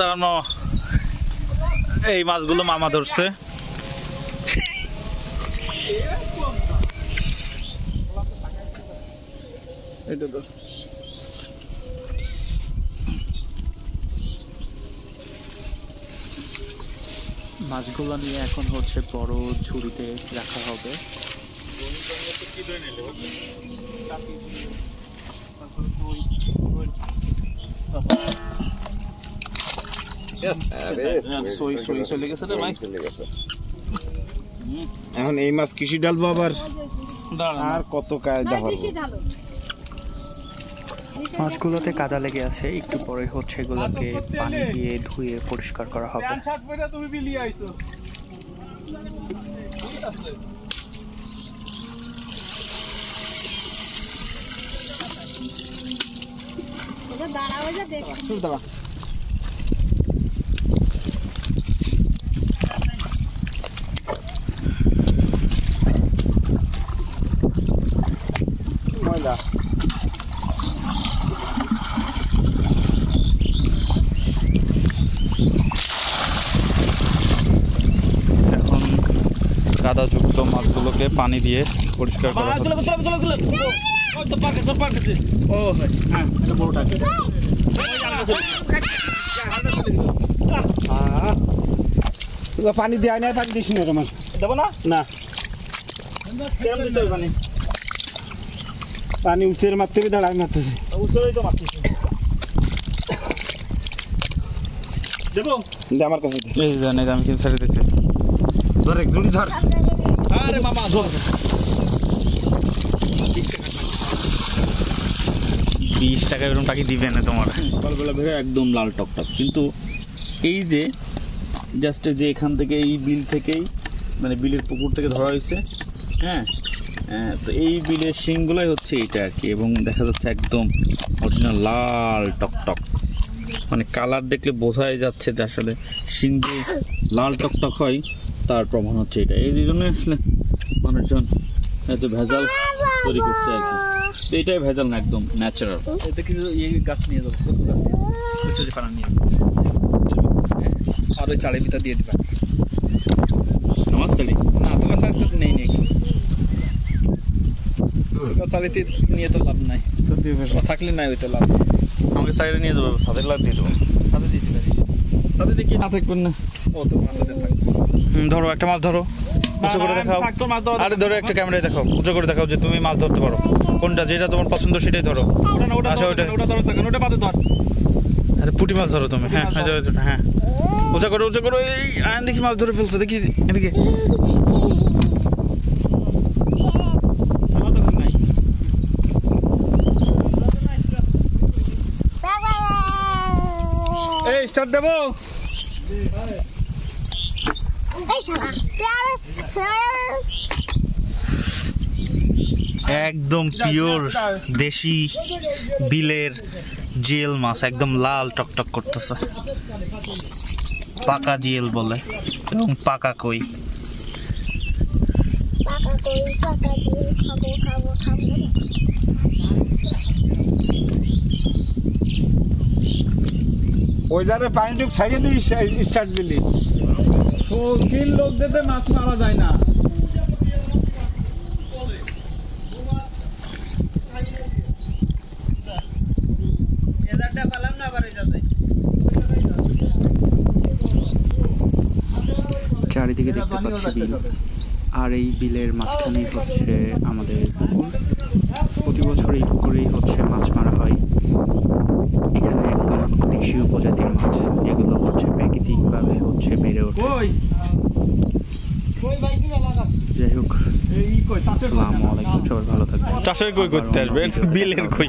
দাঁড়ানো এই মাছগুলো মামা ধরছে। মাছগুলো নিয়ে এখন হচ্ছে বড় ঝুড়িতে রাখা হবে। এখন এই মাছ কৃষি ডালবো আবার, আর কত কায়দা হবে। মাছগুলোতে কাদা লেগে আছে, একটু পরে হচ্ছে এগুলোকে পানি দিয়ে ধুয়ে পরিষ্কার করা হবে। এখন কাদাযুক্ত মাছগুলোকে পানি দিয়ে পরিষ্কার করা হবে। পানি দেওয়া নাই, পানি দিস না তোমার দেবো না, না পানি উচের মারতে দাঁড়া, আমি মারতেছি দেবো আমার কাছে আমি কিন্তু ছেড়ে দিচ্ছি। ধর একজন ধর, আরে মামা ধর। 20 টাকা এরকম টাকা দিবে না তোমার। সকালবেলা বেরো একদম লাল টকটক, কিন্তু এই যে জাস্ট যে এখান থেকে এই বিল থেকেই মানে বিলের পুকুর থেকে ধরা হয়েছে, হ্যাঁ তো এই বিলের শিংগুলোই হচ্ছে এইটা আর কি, এবং দেখা যাচ্ছে একদম অরিজিনাল লাল টকটক, মানে কালার দেখলে বোঝাই যাচ্ছে যে আসলে শিং যে লাল টকটক হয় তার প্রমাণ হচ্ছে এটা। এই জন্য আসলে মানুষজন এত ভেজাল তৈরি করছে আর কি, এইটাই ভেজাল না, একদম ন্যাচারাল। এটা কিছু গাছ নিয়ে যাবো, কচু গাছ নিয়ে পানা নিয়ে আর ওই চালের ভিতর দিয়ে দিবা। আমার চালি না, তোমার চালি তো নেই নেই, চালিতে নিয়ে তো লাভ নাই, থাকলে নাই ওইতে লাভ। আমাকে সাইডে নিয়ে যাবো, ছাদের লাভ দিয়ে দেবো, ছাদে দিয়ে দিবে, ছাদে দিয়ে কি না থাকবেন না। ও তো মাথাতে থাকবে। ধরো একটা মাছ ধরো, উঁচু করে দেখাও। আরে ধরো একটা ক্যামেরায় দেখাও, উঁচু করে দেখাও যে তুমি মাছ ধরতে পারো, কোনটা যেটা তোমার পছন্দ সেটাই ধরো। আচ্ছা ওটা ওটা পাতে ধর। আচ্ছা পুঁটি মাছ ধরো তুমি, হ্যাঁ হ্যাঁ উঁচা করো উঁচা করো। এই আয়ন দেখি মাছ ধরে ফেলছো, দেখি এদিকে। এই স্টার্ট দেবো। একদম পিওর দেশি বিলের জিয়েল মাছ, একদম লাল টকটক করতেছে, পাকা জিয়েল বলে, এবং পাকা কই। ওই যারে পানি টুক ছাড়িয়ে দিই, স্টার্ট দিলি তিন লোক দিতে মাছ মারা যায় না। চারিদিকে দেখতে পাচ্ছি বিল, আর এই বিলের মাঝখানেই হচ্ছে আমাদের পুকুর। প্রতি বছর এই পুকুরেই হচ্ছে মাছ মারা হয়। এখানে একদম দেশীয় প্রজাতির মাছ, এগুলো হচ্ছে প্রাকৃতিকভাবে হচ্ছে বেড়ে ওঠে। যাই হোক, আসসালামু আলাইকুম, সবাই ভালো থাকবেন। চাষের কই করতে আসবে, বিলের কই।